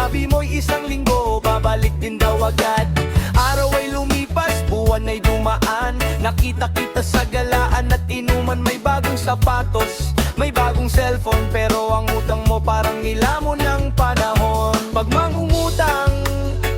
Sabi mo'y isang linggo, babalik din daw agad. Araw ay lumipas, buwan ay dumaan. Nakita-kita sa galaan at inuman. May bagong sapatos, may bagong cellphone, pero ang utang mo parang nilamon ng panahon. Pag mangungutang,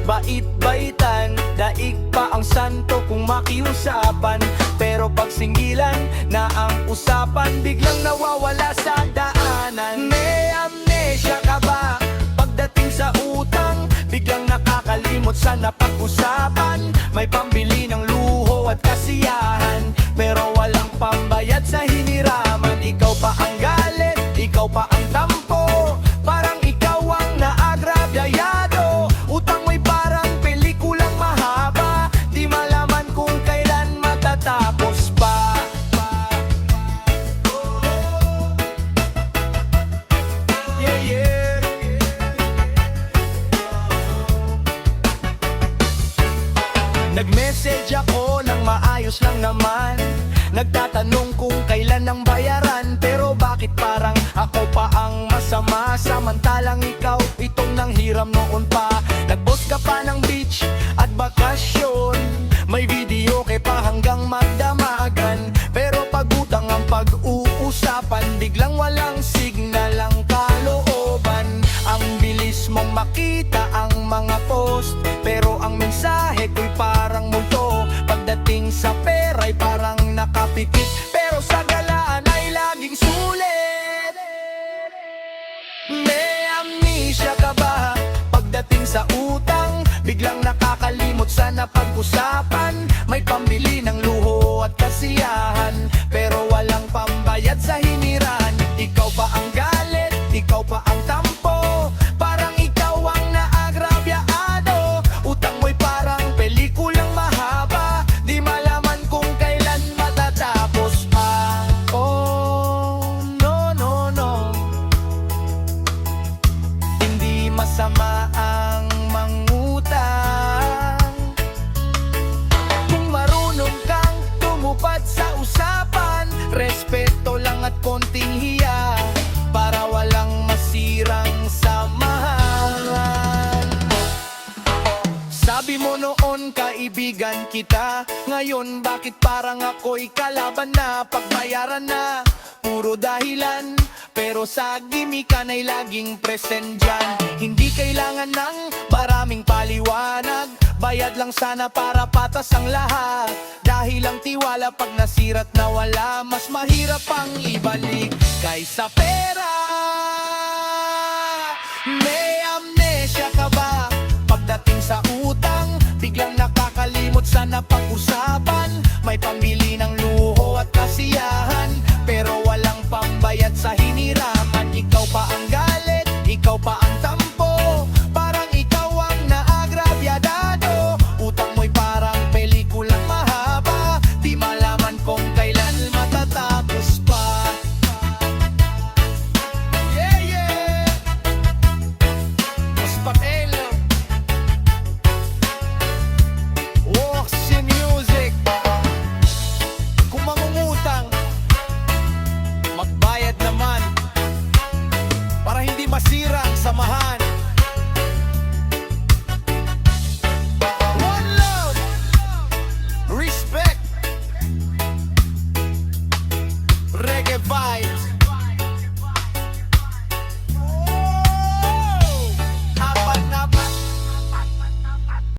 bait-baitan, daig pa ang santo kung makiusapan. Pero pag singgilan na ang usapan, biglang nawawala sa daanan. May amnesia ka ba? Pagdating sa utang, biglang nakakalimot sa napag-usapan. May pambili ng luho at kasiyahan, pero walang pambayad sa hiniraman. Ikaw pa ang galit, ikaw pa ang tampo, parang ikaw ang naagrabyado. Utang mo'y parang pelikulang mahaba, di malaman kung kailan matatapos pa. Yeah, yeah. Nag-message ako ng maayos lang naman, nagtatanong kung kailan ang bayaran. Pero bakit parang ako pa ang masama, samantalang ikaw itong nanghiram noon pa. Nag-post ka pa ng beach at bakasyon, may video kay pa hanggang magdamagan. Pero pag utang ang pag-uusapan, biglang walang signal ang kalooban. Ang bilis mong makita ang mga post, pero ang mensahe ko'y parang multo. Pagdating sa pera'y parang nakapikit, pero sa galaan ay laging sulit. May amnesia ka ba? Pagdating sa utang, biglang nakakalimot sa napag-usapan. May pambili ng luho at kasiyahan, pero walang pambayad sa hiniran. Ikaw pa ang galit, ikaw pa ang tampo, parang ikaw ang naagrabyado. Utang mo'y parang pelikulang mahaba, di malaman kung kailan matatapos pa. Oh, no, no, no. Hindi masama ang mangutang kung marunong kang tumupad sa usapan. Respeto lang at konting hiya, para walang masirang samahan. Sabi mo noon kaibigan kita, ngayon bakit parang ako'y kalaban na? Pagbayaran na, puro dahilan, pero sa gimikan ay laging present dyan. Hindi kailangan ng maraming paliwanag, bayad lang sana para patas ang lahat. Dahil ang tiwala pag nasira't nawala, mas mahirap pang ibalik kaysa pera. May amnesia ka ba? Pagdating sa utang, biglang nakakalimot sa napag-usapan. May pambili ng luho at kasiyahan, pero walang pambayad sa hiniraman. Ikaw pa ang galit, ikaw pa ang tampo, parang ikaw ang naagrabyado. Utang mo'y parang pelikulang mahaba, di malaman kung kailan matatapos pa. Yeah, yeah. Mas Patelo, Walks in Music. Kung mangungutang, magbayad naman, para hindi masira ang samahan.